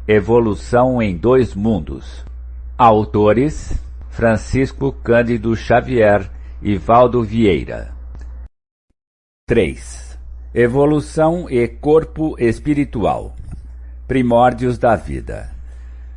Evolução em Dois Mundos. Autores: Francisco Cândido Xavier e Valdo Vieira. 3. Evolução e corpo espiritual. Primórdios da vida.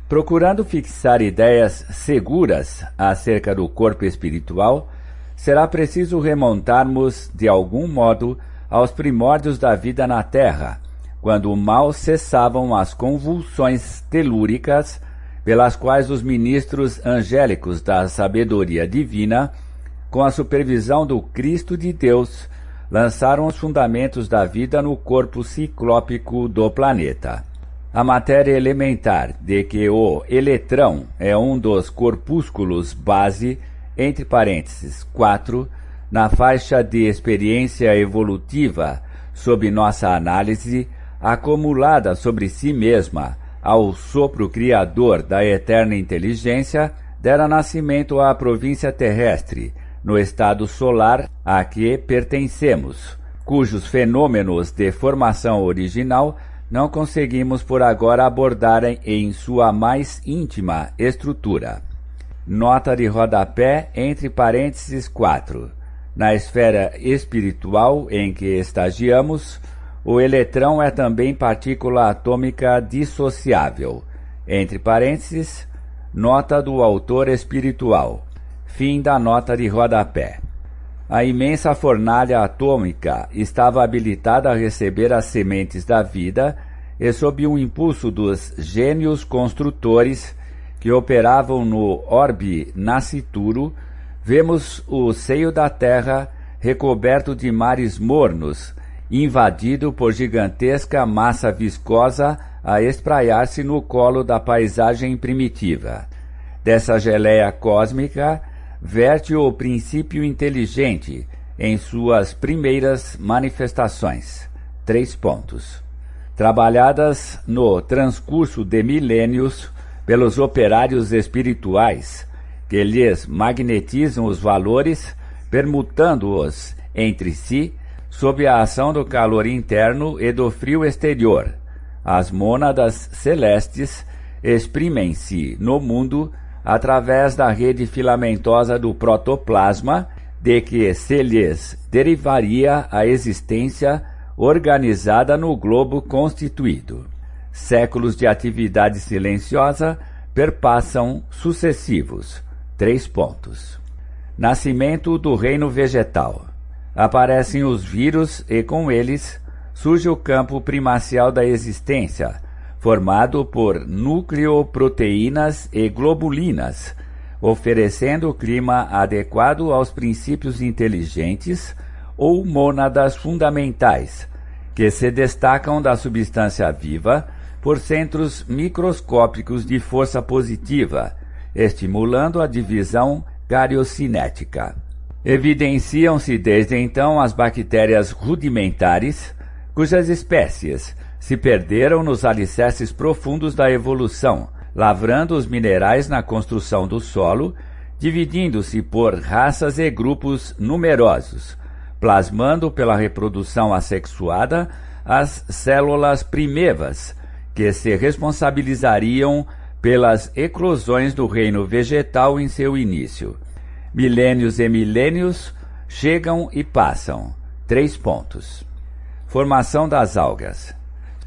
Procurando fixar ideias seguras acerca do corpo espiritual, será preciso remontarmos, de algum modo, aos primórdios da vida na Terra, quando mal cessavam as convulsões telúricas pelas quais os ministros angélicos da sabedoria divina, com a supervisão do Cristo de Deus, lançaram os fundamentos da vida no corpo ciclópico do planeta. A matéria elementar, de que o eletrão é um dos corpúsculos base, entre parênteses, 4, na faixa de experiência evolutiva, sob nossa análise, acumulada sobre si mesma ao sopro criador da eterna inteligência, dera nascimento à província terrestre, no estado solar a que pertencemos, cujos fenômenos de formação original não conseguimos por agora abordar em sua mais íntima estrutura. Nota de rodapé, entre parênteses 4. Na esfera espiritual em que estagiamos, o eletrão é também partícula atômica dissociável. Entre parênteses, nota do autor espiritual. Fim da nota de rodapé. A imensa fornalha atômica estava habilitada a receber as sementes da vida e, sob o impulso dos gênios construtores que operavam no orbe nascituro, vemos o seio da Terra recoberto de mares mornos, invadido por gigantesca massa viscosa a espraiar-se no colo da paisagem primitiva. Dessa geleia cósmica verte o princípio inteligente em suas primeiras manifestações. 3 pontos. Trabalhadas no transcurso de milênios pelos operários espirituais, que lhes magnetizam os valores, permutando-os entre si, sob a ação do calor interno e do frio exterior. As mônadas celestes exprimem-se no mundo através da rede filamentosa do protoplasma, de que se lhes derivaria a existência organizada no globo constituído. Séculos de atividade silenciosa perpassam sucessivos. 3 pontos. Nascimento do reino vegetal. Aparecem os vírus e, com eles, surge o campo primacial da existência, formado por nucleoproteínas e globulinas, oferecendo o clima adequado aos princípios inteligentes ou mônadas fundamentais, que se destacam da substância viva por centros microscópicos de força positiva, estimulando a divisão cariocinética. Evidenciam-se desde então as bactérias rudimentares, cujas espécies se perderam nos alicerces profundos da evolução, lavrando os minerais na construção do solo, dividindo-se por raças e grupos numerosos, plasmando pela reprodução assexuada as células primevas, que se responsabilizariam pelas eclosões do reino vegetal em seu início. Milênios e milênios chegam e passam. 3 pontos. Formação das algas.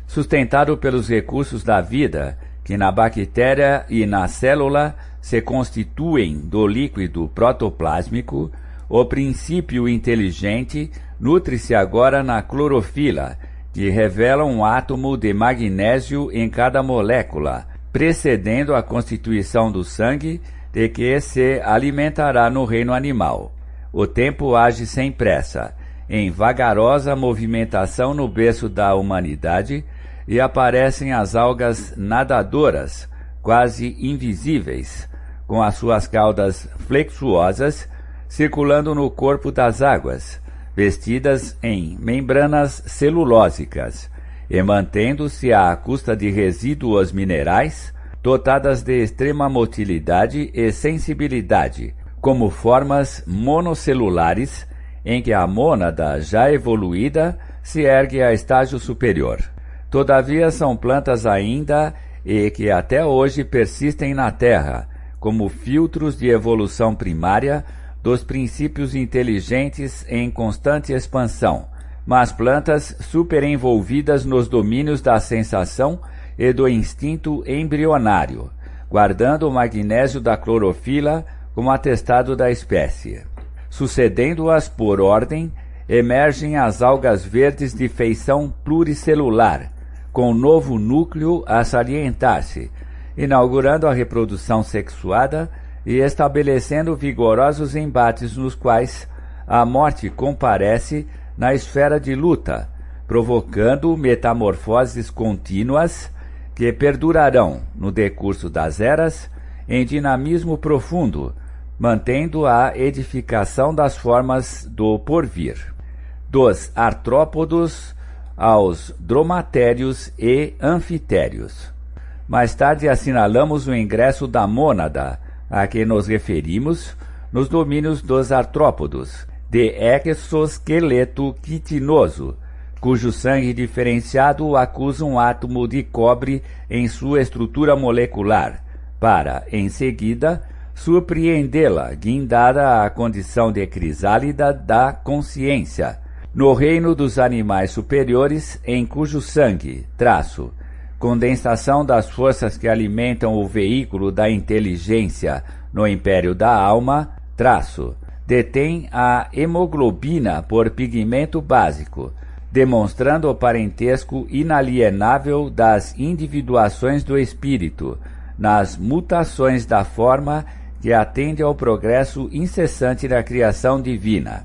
Sustentado pelos recursos da vida, que na bactéria e na célula se constituem do líquido protoplásmico, o princípio inteligente nutre-se agora na clorofila, que revela um átomo de magnésio em cada molécula, precedendo a constituição do sangue, de que se alimentará no reino animal. O tempo age sem pressa, em vagarosa movimentação no berço da humanidade, e aparecem as algas nadadoras, quase invisíveis, com as suas caudas flexuosas, circulando no corpo das águas, vestidas em membranas celulósicas, e mantendo-se à custa de resíduos minerais, dotadas de extrema motilidade e sensibilidade, como formas monocelulares, em que a mônada já evoluída se ergue a estágio superior. Todavia são plantas ainda e que até hoje persistem na Terra, como filtros de evolução primária dos princípios inteligentes em constante expansão, mas plantas superenvolvidas nos domínios da sensação e do instinto embrionário, guardando o magnésio da clorofila como atestado da espécie. Sucedendo-as por ordem, emergem as algas verdes de feição pluricelular, com novo núcleo a salientar-se, inaugurando a reprodução sexuada e estabelecendo vigorosos embates nos quais a morte comparece na esfera de luta, provocando metamorfoses contínuas que perdurarão, no decurso das eras, em dinamismo profundo, mantendo a edificação das formas do porvir, dos artrópodos aos dromatérios e anfitérios. Mais tarde assinalamos o ingresso da mônada, a que nos referimos, nos domínios dos artrópodos, de exoesqueleto quitinoso, cujo sangue diferenciado acusa um átomo de cobre em sua estrutura molecular, para, em seguida, surpreendê-la, guindada à condição de crisálida da consciência, no reino dos animais superiores, em cujo sangue, condensação das forças que alimentam o veículo da inteligência no império da alma, detém a hemoglobina por pigmento básico, demonstrando o parentesco inalienável das individuações do espírito, nas mutações da forma que atende ao progresso incessante da criação divina,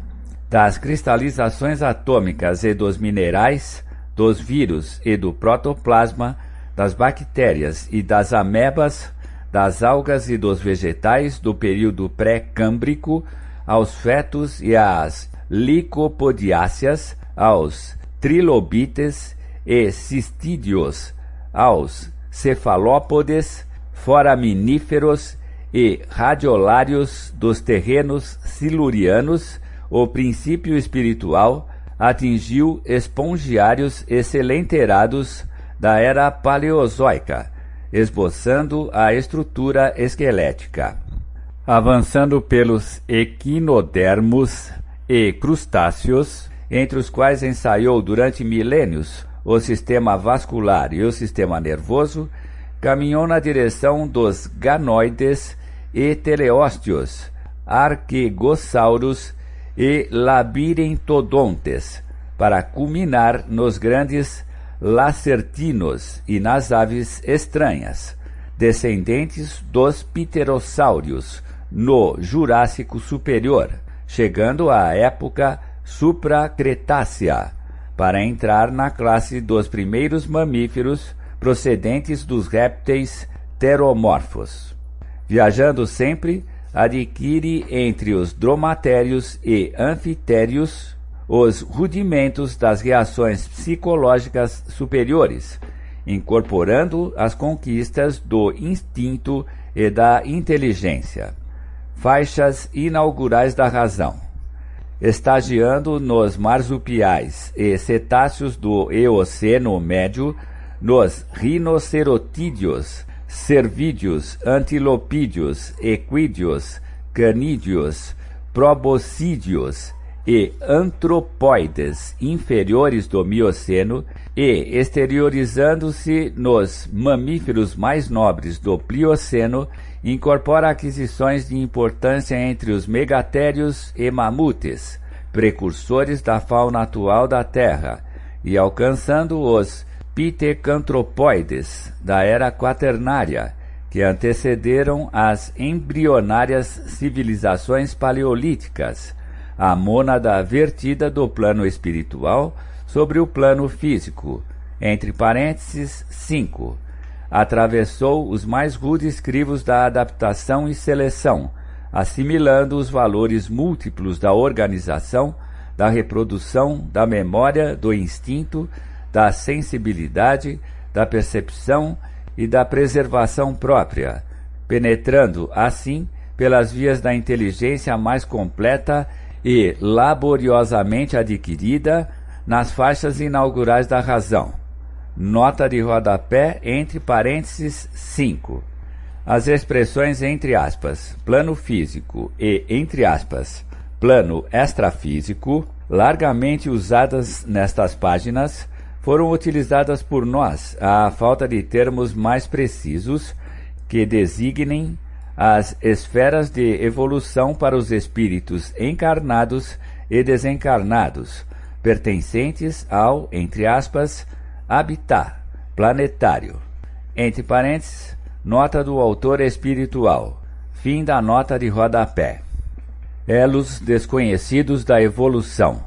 das cristalizações atômicas e dos minerais, dos vírus e do protoplasma, das bactérias e das amebas, das algas e dos vegetais do período pré-câmbrico, aos fetos e às licopodiáceas, aos trilobites e cistídeos, aos cefalópodes, foraminíferos e radiolários dos terrenos silurianos, o princípio espiritual atingiu espongiários excelenterados da era paleozoica, esboçando a estrutura esquelética. Avançando pelos equinodermos e crustáceos, entre os quais ensaiou durante milênios o sistema vascular e o sistema nervoso, caminhou na direção dos ganoides e teleósteos, arquegossauros e labirintodontes, para culminar nos grandes lacertinos e nas aves estranhas, descendentes dos pterossáurios, no Jurássico Superior, chegando à época supracretácea, para entrar na classe dos primeiros mamíferos procedentes dos répteis pteromorfos. Viajando sempre, adquire entre os dromatérios e anfitérios os rudimentos das reações psicológicas superiores, incorporando as conquistas do instinto e da inteligência, faixas inaugurais da razão, estagiando nos marsupiais e cetáceos do Eoceno Médio, nos rinocerotídeos, cervídeos, antilopídeos, equídeos, canídeos, proboscídeos e antropóides inferiores do Mioceno e exteriorizando-se nos mamíferos mais nobres do Plioceno, incorpora aquisições de importância entre os megatérios e mamutes, precursores da fauna atual da Terra, e alcançando os pitecantropoides da era quaternária, que antecederam as embrionárias civilizações paleolíticas, a mônada vertida do plano espiritual sobre o plano físico, entre parênteses 5, atravessou os mais rudes crivos da adaptação e seleção, assimilando os valores múltiplos da organização, da reprodução, da memória, do instinto, da sensibilidade, da percepção e da preservação própria, penetrando, assim, pelas vias da inteligência mais completa e laboriosamente adquirida nas faixas inaugurais da razão, Nota de rodapé, entre parênteses, 5. As expressões entre aspas, plano físico e entre aspas, plano extrafísico, largamente usadas nestas páginas, foram utilizadas por nós à falta de termos mais precisos que designem as esferas de evolução para os espíritos encarnados e desencarnados, pertencentes ao, entre aspas, habitat planetário. Entre parênteses, nota do autor espiritual. Fim da nota de rodapé. Elos desconhecidos da evolução.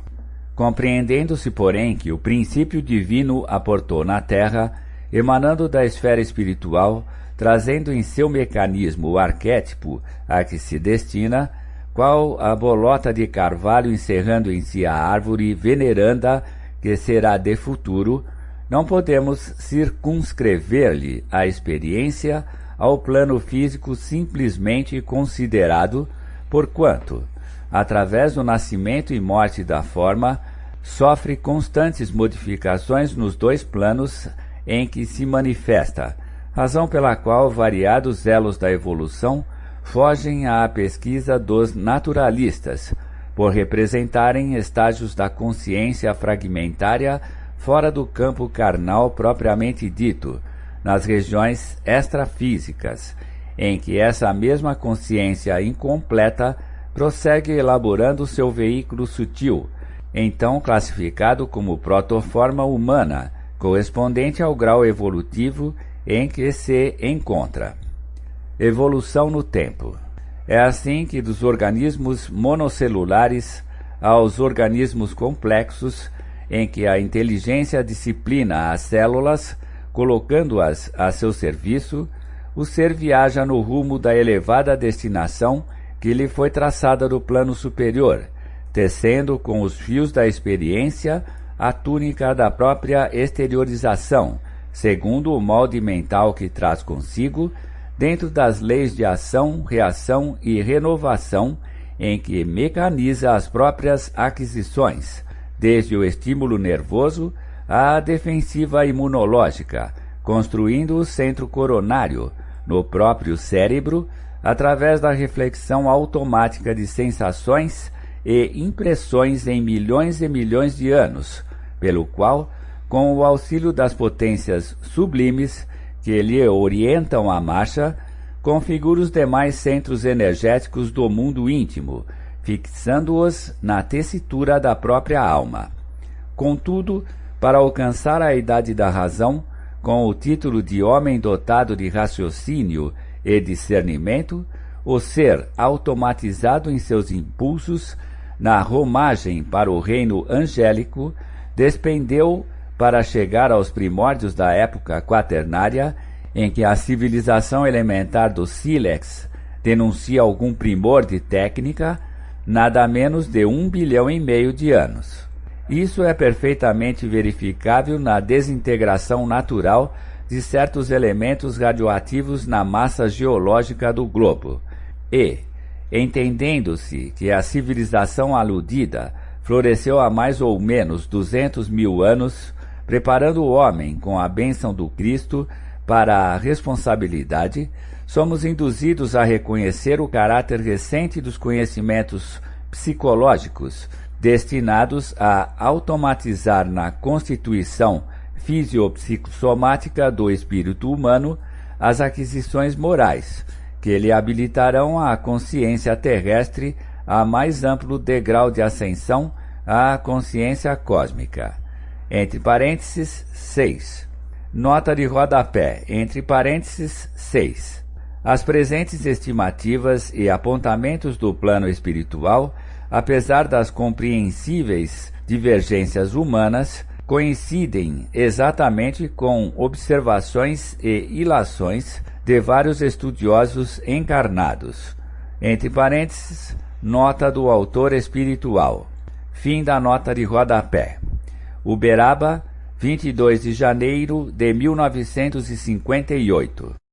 Compreendendo-se, porém, que o princípio divino aportou na Terra, emanando da esfera espiritual, trazendo em seu mecanismo o arquétipo a que se destina, qual a bolota de carvalho encerrando em si a árvore veneranda que será de futuro, não podemos circunscrever-lhe a experiência ao plano físico simplesmente considerado, porquanto, através do nascimento e morte da forma, sofre constantes modificações nos dois planos em que se manifesta, razão pela qual variados elos da evolução fogem à pesquisa dos naturalistas, por representarem estágios da consciência fragmentária fora do campo carnal propriamente dito, nas regiões extrafísicas, em que essa mesma consciência incompleta prossegue elaborando seu veículo sutil, então classificado como protoforma humana, correspondente ao grau evolutivo em que se encontra. Evolução no tempo. É assim que dos organismos monocelulares aos organismos complexos, em que a inteligência disciplina as células, colocando-as a seu serviço, o ser viaja no rumo da elevada destinação que lhe foi traçada do plano superior, tecendo com os fios da experiência a túnica da própria exteriorização, segundo o molde mental que traz consigo, dentro das leis de ação, reação e renovação, em que mecaniza as próprias aquisições, desde o estímulo nervoso à defensiva imunológica, construindo o centro coronário, no próprio cérebro, através da reflexão automática de sensações e impressões em milhões e milhões de anos, pelo qual, com o auxílio das potências sublimes que lhe orientam a marcha, configura os demais centros energéticos do mundo íntimo, fixando-os na tessitura da própria alma. Contudo, para alcançar a idade da razão, com o título de homem dotado de raciocínio e discernimento, o ser automatizado em seus impulsos, na romagem para o reino angélico, despendeu para chegar aos primórdios da época quaternária, em que a civilização elementar do sílex denuncia algum primor de técnica, nada menos de 1,5 bilhão de anos. Isso é perfeitamente verificável na desintegração natural de certos elementos radioativos na massa geológica do globo. E, entendendo-se que a civilização aludida floresceu há mais ou menos 200 mil anos, preparando o homem com a bênção do Cristo para a responsabilidade, somos induzidos a reconhecer o caráter recente dos conhecimentos psicológicos destinados a automatizar na constituição fisiopsicossomática do espírito humano as aquisições morais, que lhe habilitarão a consciência terrestre a mais amplo degrau de ascensão à consciência cósmica. Entre parênteses, 6. Nota de rodapé, entre parênteses, 6. As presentes estimativas e apontamentos do plano espiritual, apesar das compreensíveis divergências humanas, coincidem exatamente com observações e ilações de vários estudiosos encarnados. Entre parênteses, nota do autor espiritual. Fim da nota de rodapé. Uberaba, 22 de janeiro de 1958.